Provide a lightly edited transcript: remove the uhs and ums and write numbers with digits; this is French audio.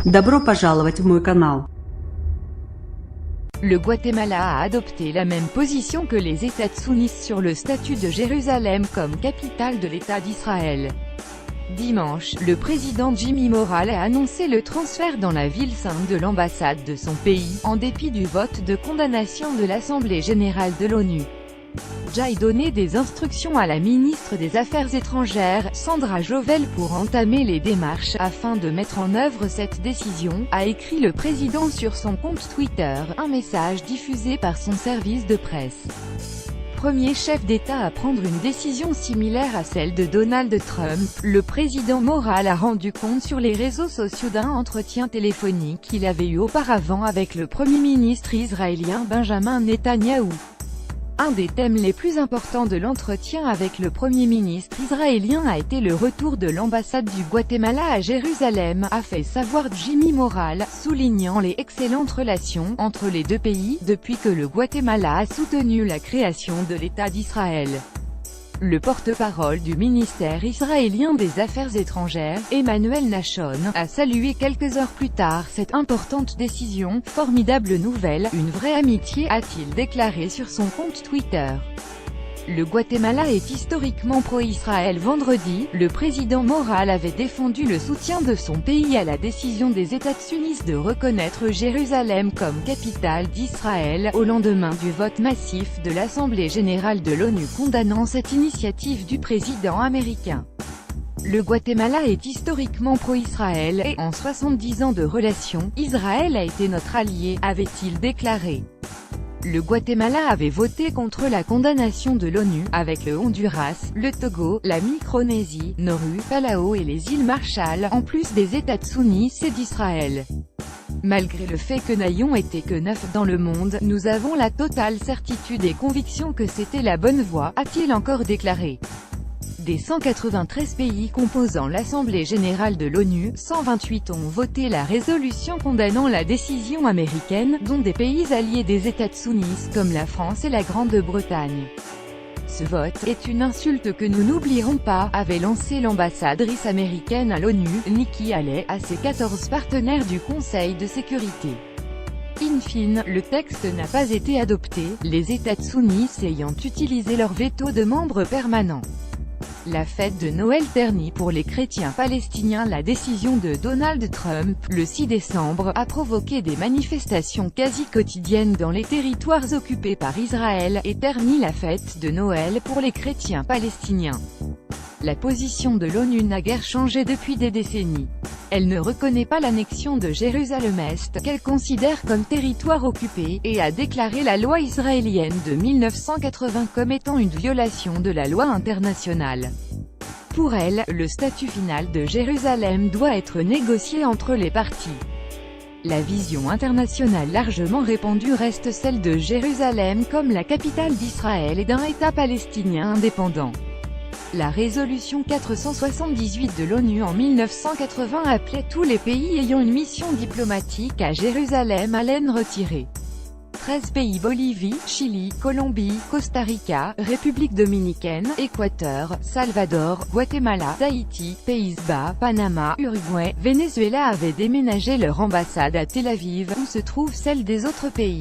Добро пожаловать в мой канал. Le Guatemala a adopté la même position que les États-Unis sur le statut de Jérusalem comme capitale de l'État d'Israël. Dimanche, le président Jimmy Morales a annoncé le transfert dans la ville sainte de l'ambassade de son pays, en dépit du vote de condamnation de l'Assemblée générale de l'ONU. J'ai donné des instructions à la ministre des Affaires étrangères, Sandra Jovel, pour entamer les démarches afin de mettre en œuvre cette décision, a écrit le président sur son compte Twitter, un message diffusé par son service de presse. Premier chef d'État à prendre une décision similaire à celle de Donald Trump, le président Morales a rendu compte sur les réseaux sociaux d'un entretien téléphonique qu'il avait eu auparavant avec le Premier ministre israélien Benjamin Netanyahou. Un des thèmes les plus importants de l'entretien avec le Premier ministre israélien a été le retour de l'ambassade du Guatemala à Jérusalem, a fait savoir Jimmy Morales, soulignant les excellentes relations entre les deux pays, depuis que le Guatemala a soutenu la création de l'État d'Israël. Le porte-parole du ministère israélien des Affaires étrangères, Emmanuel Nachon, a salué quelques heures plus tard cette importante décision. Formidable nouvelle, une vraie amitié, a-t-il déclaré sur son compte Twitter. Le Guatemala est historiquement pro-Israël. Vendredi, le président Morales avait défendu le soutien de son pays à la décision des États-Unis de reconnaître Jérusalem comme capitale d'Israël, au lendemain du vote massif de l'Assemblée générale de l'ONU condamnant cette initiative du président américain. Le Guatemala est historiquement pro-Israël et, en 70 ans de relations, Israël a été notre allié, avait-il déclaré. Le Guatemala avait voté contre la condamnation de l'ONU, avec le Honduras, le Togo, la Micronésie, Nauru, Palau et les îles Marshall, en plus des États-Unis et d'Israël. Malgré le fait que n'ayons été que 9 dans le monde, nous avons la totale certitude et conviction que c'était la bonne voie, a-t-il encore déclaré. Des 193 pays composant l'Assemblée générale de l'ONU, 128 ont voté la résolution condamnant la décision américaine, dont des pays alliés des États-Unis comme la France et la Grande-Bretagne. Ce vote est une insulte que nous n'oublierons pas, avait lancé l'ambassadrice américaine à l'ONU, Nikki Haley, à ses 14 partenaires du Conseil de sécurité. In fine, le texte n'a pas été adopté, les États-Unis ayant utilisé leur veto de membres permanents. La fête de Noël ternit pour les chrétiens palestiniens. La décision de Donald Trump, le 6 décembre, a provoqué des manifestations quasi quotidiennes dans les territoires occupés par Israël, et ternit la fête de Noël pour les chrétiens palestiniens. La position de l'ONU n'a guère changé depuis des décennies. Elle ne reconnaît pas l'annexion de Jérusalem-Est, qu'elle considère comme territoire occupé, et a déclaré la loi israélienne de 1980 comme étant une violation de la loi internationale. Pour elle, le statut final de Jérusalem doit être négocié entre les parties. La vision internationale largement répandue reste celle de Jérusalem comme la capitale d'Israël et d'un État palestinien indépendant. La résolution 478 de l'ONU en 1980 appelait tous les pays ayant une mission diplomatique à Jérusalem à l'aine retirée. 13 pays: Bolivie, Chili, Colombie, Costa Rica, République dominicaine, Équateur, Salvador, Guatemala, Tahiti, Pays-Bas, Panama, Uruguay, Venezuela avaient déménagé leur ambassade à Tel Aviv, où se trouve celle des autres pays.